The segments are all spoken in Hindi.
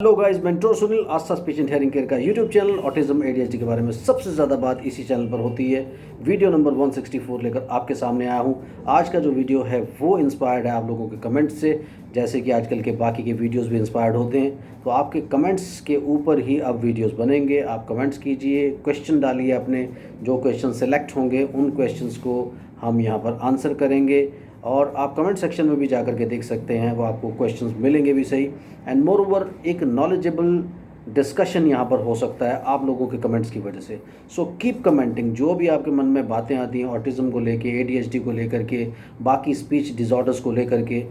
Hello guys, mentor Sunil Aastha speech and hearing care का यूट्यूब चैनल ऑटिज्म एडीएचडी के बारे में सबसे ज़्यादा बात इसी चैनल पर होती है। वीडियो नंबर 164 लेकर आपके सामने आया हूं। आज का जो वीडियो है वो इंस्पायर्ड है आप लोगों के कमेंट्स से। जैसे कि आजकल के बाकी के वीडियोस भी इंस्पायर्ड होते हैं, तो आपके कमेंट्स के ऊपर ही अब वीडियोस बनेंगे। आप कमेंट्स कीजिए, क्वेश्चन डालिए अपने। जो क्वेश्चन सेलेक्ट होंगे उन क्वेश्चंस को हम यहाँ पर आंसर करेंगे, और आप कमेंट सेक्शन में भी जाकर के देख सकते हैं, वो आपको क्वेश्चंस मिलेंगे भी सही। एंड मोर ओवर एक नॉलेजेबल डिस्कशन यहाँ पर हो सकता है आप लोगों के कमेंट्स की वजह से। सो कीप कमेंटिंग, जो भी आपके मन में बातें आती हैं ऑटिज़म को लेके, एडीएचडी को लेकर के, बाकी स्पीच डिसऑर्डर्स को लेकर के,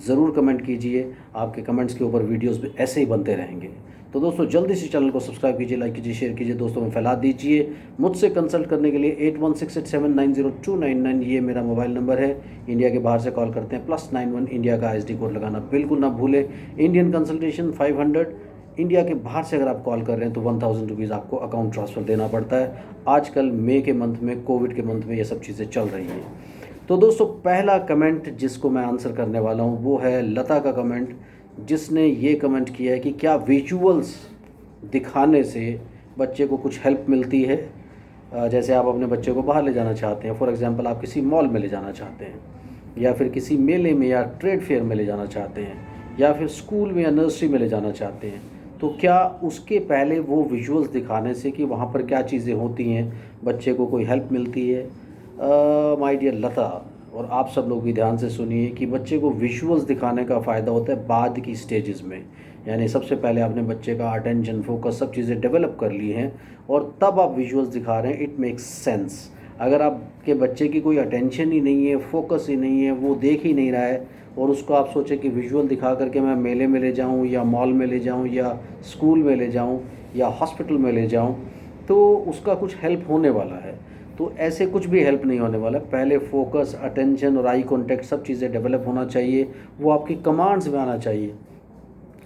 ज़रूर कमेंट कीजिए। आपके कमेंट्स के ऊपर वीडियोस भी ऐसे ही बनते रहेंगे। तो दोस्तों जल्दी से चैनल को सब्सक्राइब कीजिए, लाइक कीजिए, शेयर कीजिए, दोस्तों में फैला दीजिए। मुझसे कंसल्ट करने के लिए 8168790299 ये मेरा मोबाइल नंबर है। इंडिया के बाहर से कॉल करते हैं +91 इंडिया का ISD कोड लगाना बिल्कुल ना भूलें। Indian consultation 500। इंडिया के बाहर से अगर आप कॉल कर रहे हैं तो 1000 रुपीज़ आपको अकाउंट ट्रांसफ़र देना पड़ता है। आजकल मई के मंथ में, कोविड के मंथ में ये सब चीज़ें चल रही हैं। तो दोस्तों पहला कमेंट जिसको मैं आंसर करने वाला हूँ वो है लता का कमेंट, जिसने ये कमेंट किया है कि क्या विजुअल्स दिखाने से बच्चे को कुछ हेल्प मिलती है। जैसे आप अपने बच्चे को बाहर ले जाना चाहते हैं, फॉर एग्जांपल आप किसी मॉल में ले जाना चाहते हैं, या फिर किसी मेले में या ट्रेड फेयर में ले जाना चाहते हैं, या फिर स्कूल में या नर्सरी में ले जाना चाहते हैं, तो क्या उसके पहले वो विजुअल्स दिखाने से कि वहाँ पर क्या चीज़ें होती हैं बच्चे को कोई हेल्प मिलती है। माय डियर लता, और आप सब लोग भी ध्यान से सुनिए कि बच्चे को विजुअल्स दिखाने का फ़ायदा होता है बाद की स्टेजेस में। यानी सबसे पहले आपने बच्चे का अटेंशन, फोकस, सब चीज़ें डेवलप कर ली हैं और तब आप विजुअल्स दिखा रहे हैं, इट मेक्स सेंस। अगर आपके बच्चे की कोई अटेंशन ही नहीं है, फोकस ही नहीं है, वो देख ही नहीं रहा है, और उसको आप सोचें कि विजुअल दिखा करके मैं मेले में ले जाऊँ या मॉल में ले जाऊँ या स्कूल में ले जाऊँ या हॉस्पिटल में ले जाऊँ, तो उसका कुछ हेल्प होने वाला है। तो ऐसे कुछ भी हेल्प नहीं होने वाला। पहले फोकस, अटेंशन और आई कांटेक्ट सब चीज़ें डेवलप होना चाहिए, वो आपकी कमांड्स में आना चाहिए।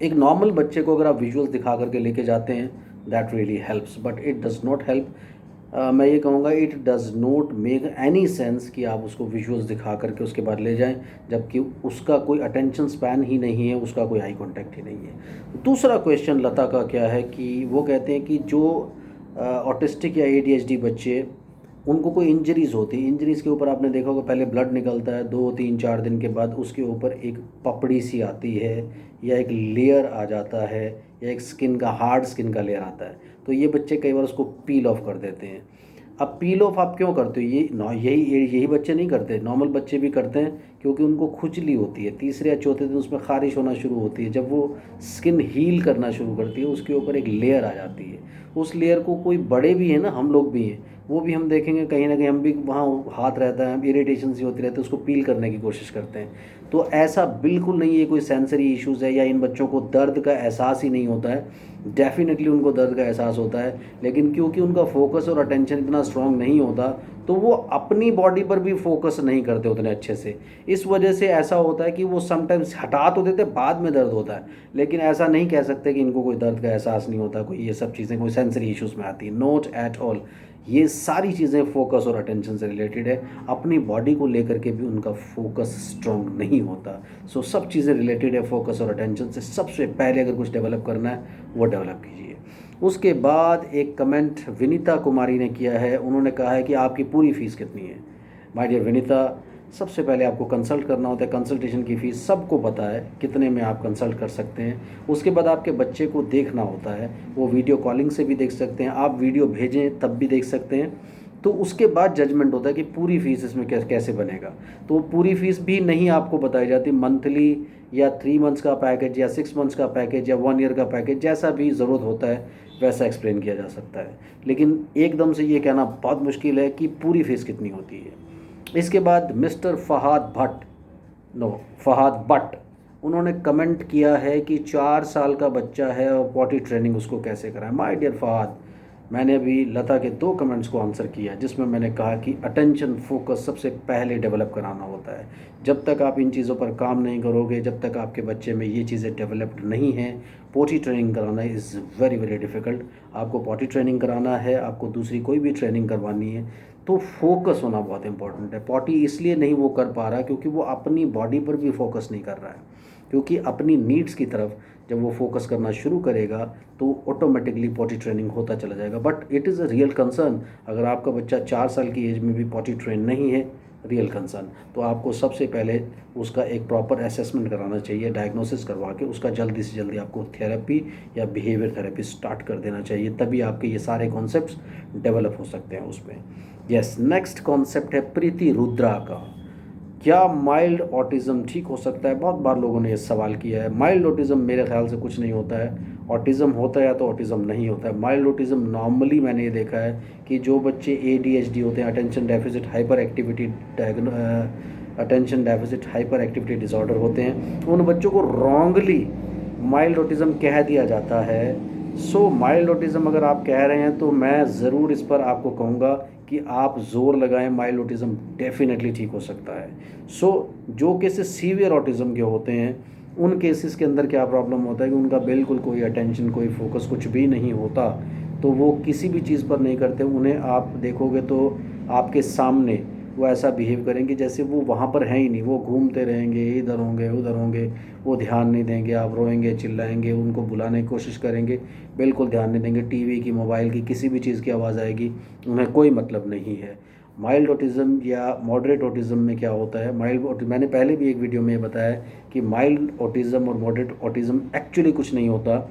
एक नॉर्मल बच्चे को अगर आप विजुअल्स दिखा करके लेके जाते हैं, that really helps, but it does not help. मैं ये कहूँगा it does not make any sense कि आप उसको विजुअल्स दिखा करके उसके बाद ले जाएं, जबकि उसका कोई अटेंशन स्पैन ही नहीं है, उसका कोई आई कांटेक्ट ही नहीं है। दूसरा क्वेश्चन लता का क्या है कि वो कहते हैं कि जो ऑटिस्टिक या ADHD बच्चे, उनको कोई इंजरीज़ होती है, इंजरीज़ के ऊपर आपने देखा होगा पहले ब्लड निकलता है, 2 3 4 दिन के बाद उसके ऊपर एक पपड़ी सी आती है, या एक लेयर आ जाता है, या एक स्किन का, हार्ड स्किन का लेयर आता है। तो ये बच्चे कई बार उसको पील ऑफ कर देते हैं। अब पील ऑफ आप क्यों करते हो? यही बच्चे नहीं करते, नॉर्मल बच्चे भी करते हैं, क्योंकि उनको खुजली होती है। तीसरे या चौथे दिन उसमें ख़ारिश होना शुरू होती है। जब वो स्किन हील करना शुरू करती है, उसके ऊपर एक लेयर आ जाती है। उस लेयर को कोई बड़े भी हैं ना, हम लोग भी हैं, वो भी हम देखेंगे कहीं ना कहीं हम भी वहाँ हाथ रहता है, इरिटेशन सी होती रहती है, उसको पील करने की कोशिश करते हैं। तो ऐसा बिल्कुल नहीं है कोई सेंसरी इश्यूज़ है, या इन बच्चों को दर्द का एहसास ही नहीं होता है। डेफिनेटली उनको दर्द का एहसास होता है, लेकिन क्योंकि उनका फोकस और अटेंशन इतना स्ट्रांग नहीं होता, तो वो अपनी बॉडी पर भी फोकस नहीं करते उतने अच्छे से। इस वजह से ऐसा होता है कि वो समटाइम्स हटा तो देते, बाद में दर्द होता है, लेकिन ऐसा नहीं कह सकते कि इनको कोई दर्द का एहसास नहीं होता, कोई ये सब चीज़ें कोई सेंसरी इश्यूज़ में आती है। Not at all. ये सारी चीज़ें फोकस और अटेंशन से रिलेटेड है। अपनी बॉडी को लेकर के भी उनका फोकस स्ट्रांग नहीं होता। सो सब चीज़ें रिलेटेड है फोकस और अटेंशन से। सबसे पहले अगर कुछ डेवलप करना है वो डेवलप कीजिए। उसके बाद एक कमेंट विनीता कुमारी ने किया है। उन्होंने कहा है कि आपकी पूरी फ़ीस कितनी है। माय डियर विनीता, सबसे पहले आपको कंसल्ट करना होता है। कंसल्टेशन की फ़ीस सबको पता है कितने में आप कंसल्ट कर सकते हैं। उसके बाद आपके बच्चे को देखना होता है, वो वीडियो कॉलिंग से भी देख सकते हैं, आप वीडियो भेजें तब भी देख सकते हैं। तो उसके बाद जजमेंट होता है कि पूरी फ़ीस इसमें कैसे बनेगा। तो पूरी फ़ीस भी नहीं आपको बताई जाती। मंथली या 3 मंथ्स का पैकेज या 6 मंथ्स का पैकेज या 1 ईयर का पैकेज, जैसा भी ज़रूरत होता है वैसा एक्सप्लेन किया जा सकता है। लेकिन एकदम से ये कहना बहुत मुश्किल है कि पूरी फ़ीस कितनी होती है। इसके बाद मिस्टर फहाद भट्ट, उन्होंने कमेंट किया है कि 4 साल का बच्चा है और पॉटी ट्रेनिंग उसको कैसे कराएं। माय डियर फहाद, मैंने अभी लता के 2 कमेंट्स को आंसर किया, जिसमें मैंने कहा कि अटेंशन फोकस सबसे पहले डेवलप कराना होता है। जब तक आप इन चीज़ों पर काम नहीं करोगे, जब तक आपके बच्चे में ये चीज़ें डेवलप्ड नहीं हैं, पॉटी ट्रेनिंग कराना इज़ वेरी वेरी डिफ़िकल्ट। आपको पॉटी ट्रेनिंग कराना है, आपको दूसरी कोई भी ट्रेनिंग करवानी है, तो फोकस होना बहुत इंपॉर्टेंट है। पॉटी इसलिए नहीं वो कर पा रहा क्योंकि वो अपनी बॉडी पर भी फोकस नहीं कर रहा है, क्योंकि अपनी नीड्स की तरफ जब वो फोकस करना शुरू करेगा तो ऑटोमेटिकली पॉटी ट्रेनिंग होता चला जाएगा। But it is a real concern, अगर आपका बच्चा 4 साल की एज में भी पॉटी ट्रेन नहीं है, रियल कंसर्न, तो आपको सबसे पहले उसका एक प्रॉपर असेसमेंट कराना चाहिए, डायग्नोसिस करवा के उसका जल्दी से जल्दी आपको थेरेपी या बिहेवियर थेरेपी स्टार्ट कर देना चाहिए, तभी आपके ये सारे कॉन्सेप्ट्स डेवलप हो सकते हैं उसमें। यस, नेक्स्ट कॉन्सेप्ट है प्रीति रुद्रा का, क्या माइल्ड ऑटिज़म ठीक हो सकता है? बहुत बार लोगों ने ये सवाल किया है। माइल्ड ऑटिज़म मेरे ख्याल से कुछ नहीं होता है, ऑटिज़म होता है या तो ऑटिज़म नहीं होता है। माइल्ड ऑटिज़म नॉर्मली मैंने ये देखा है कि जो बच्चे ADHD होते हैं, attention deficit hyper activity disorder होते हैं, उन बच्चों को रॉन्गली माइल्ड ऑटिज़म कह दिया जाता है। सो माइल्ड ऑटिज़म अगर आप कह रहे हैं तो मैं ज़रूर इस पर आपको कहूँगा कि आप ज़ोर लगाएं, माइल्ड ऑटिज़म डेफिनेटली ठीक हो सकता है। सो जो केसेस सीवियर ऑटिज़म के होते हैं, उन केसेस के अंदर क्या प्रॉब्लम होता है कि उनका बिल्कुल कोई अटेंशन, कोई फोकस कुछ भी नहीं होता, तो वो किसी भी चीज़ पर नहीं करते। उन्हें आप देखोगे तो आपके सामने वो ऐसा बिहेव करेंगे जैसे वो वहाँ पर हैं ही नहीं, वो घूमते रहेंगे, इधर होंगे उधर होंगे, वो ध्यान नहीं देंगे, आप रोएंगे चिल्लाएंगे, उनको बुलाने की कोशिश करेंगे, बिल्कुल ध्यान नहीं देंगे, टीवी की, मोबाइल की, किसी भी चीज़ की आवाज़ आएगी, उन्हें कोई मतलब नहीं है। माइल्ड ऑटिज़म या मॉडरेट ऑटिज़म में क्या होता है, मैंने पहले भी एक वीडियो में बताया कि माइल्ड ऑटिज़म और मॉडरेट ऑटिज़म एक्चुअली कुछ नहीं होता,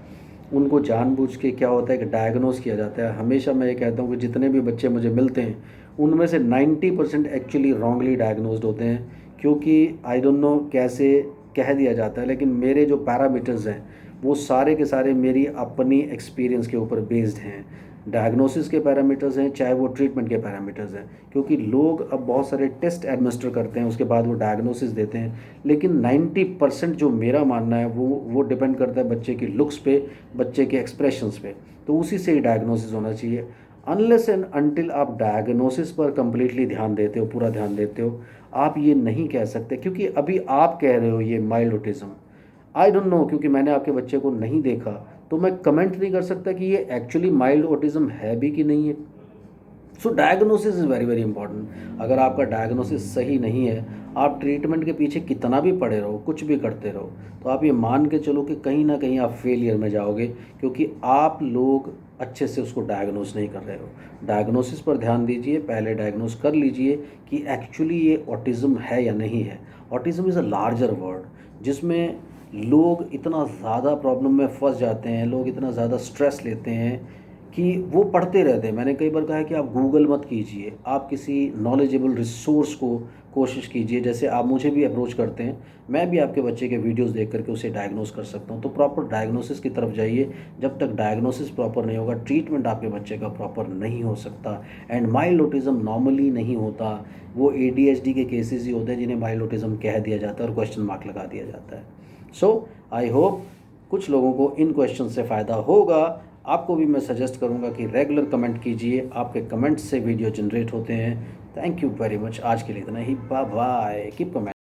उनको जानबूझ के क्या होता है कि डायग्नोस किया जाता है। हमेशा मैं ये कहता हूँ कि जितने भी बच्चे मुझे मिलते हैं उनमें से 90% एक्चुअली रॉन्गली डायग्नोस्ड होते हैं, क्योंकि आई डोंट नो कैसे कह दिया जाता है, लेकिन मेरे जो पैरामीटर्स हैं वो सारे के सारे मेरी अपनी एक्सपीरियंस के ऊपर बेस्ड हैं। डायग्नोसिस के पैरामीटर्स हैं चाहे वो ट्रीटमेंट के पैरामीटर्स हैं, क्योंकि लोग अब बहुत सारे टेस्ट एडमिनिस्टर करते हैं, उसके बाद वो डायग्नोसिस देते हैं, लेकिन 90% जो मेरा मानना है वो डिपेंड करता है बच्चे की लुक्स पे, बच्चे के एक्सप्रेशंस पे, तो उसी से ही डायग्नोसिस होना चाहिए। अनलेस एंड अनटिल आप डायग्नोसिस पर कंप्लीटली ध्यान देते हो, पूरा ध्यान देते हो, आप ये नहीं कह सकते, क्योंकि अभी आप कह रहे हो ये mild autism, I don't know, क्योंकि मैंने आपके बच्चे को नहीं देखा तो मैं कमेंट नहीं कर सकता कि ये एक्चुअली माइल्ड ऑटिज़म है भी कि नहीं है। So diagnosis is very very important. अगर आपका डायग्नोसिस सही नहीं है, आप ट्रीटमेंट के पीछे कितना भी पड़े रहो, कुछ भी करते रहो, तो आप ये मान के चलो कि कहीं ना कहीं आप फेलियर में जाओगे, क्योंकि आप लोग अच्छे से उसको डायग्नोस नहीं कर रहे हो। डायग्नोसिस पर ध्यान दीजिए, पहले डायग्नोस कर लीजिए कि एक्चुअली ये ऑटिज़म है या नहीं है। Autism is a larger word जिसमें लोग इतना ज़्यादा प्रॉब्लम में फंस जाते हैं, लोग इतना ज़्यादा स्ट्रेस लेते हैं कि वो पढ़ते रहते हैं। मैंने कई बार कहा है कि आप गूगल मत कीजिए, आप किसी नॉलेजेबल रिसोर्स को कोशिश कीजिए, जैसे आप मुझे भी अप्रोच करते हैं, मैं भी आपके बच्चे के वीडियोस देख करके उसे डायग्नोस कर सकता हूँ। तो प्रॉपर डायग्नोसिस की तरफ जाइए, जब तक डायग्नोसिस प्रॉपर नहीं होगा ट्रीटमेंट आपके बच्चे का प्रॉपर नहीं हो सकता। एंड माइल्ड ऑटिज़म नॉर्मली नहीं होता, वो ADHD के केसेस ही होते हैं जिन्हें माइल्ड ऑटिज़म कह दिया जाता है और क्वेश्चन मार्क लगा दिया जाता है। सो आई होप कुछ लोगों को इन क्वेश्चन से फ़ायदा होगा। आपको भी मैं सजेस्ट करूंगा कि रेगुलर कमेंट कीजिए, आपके कमेंट्स से वीडियो जनरेट होते हैं। थैंक यू वेरी मच, आज के लिए इतना ही, बाय बाय, कीप कमेंट।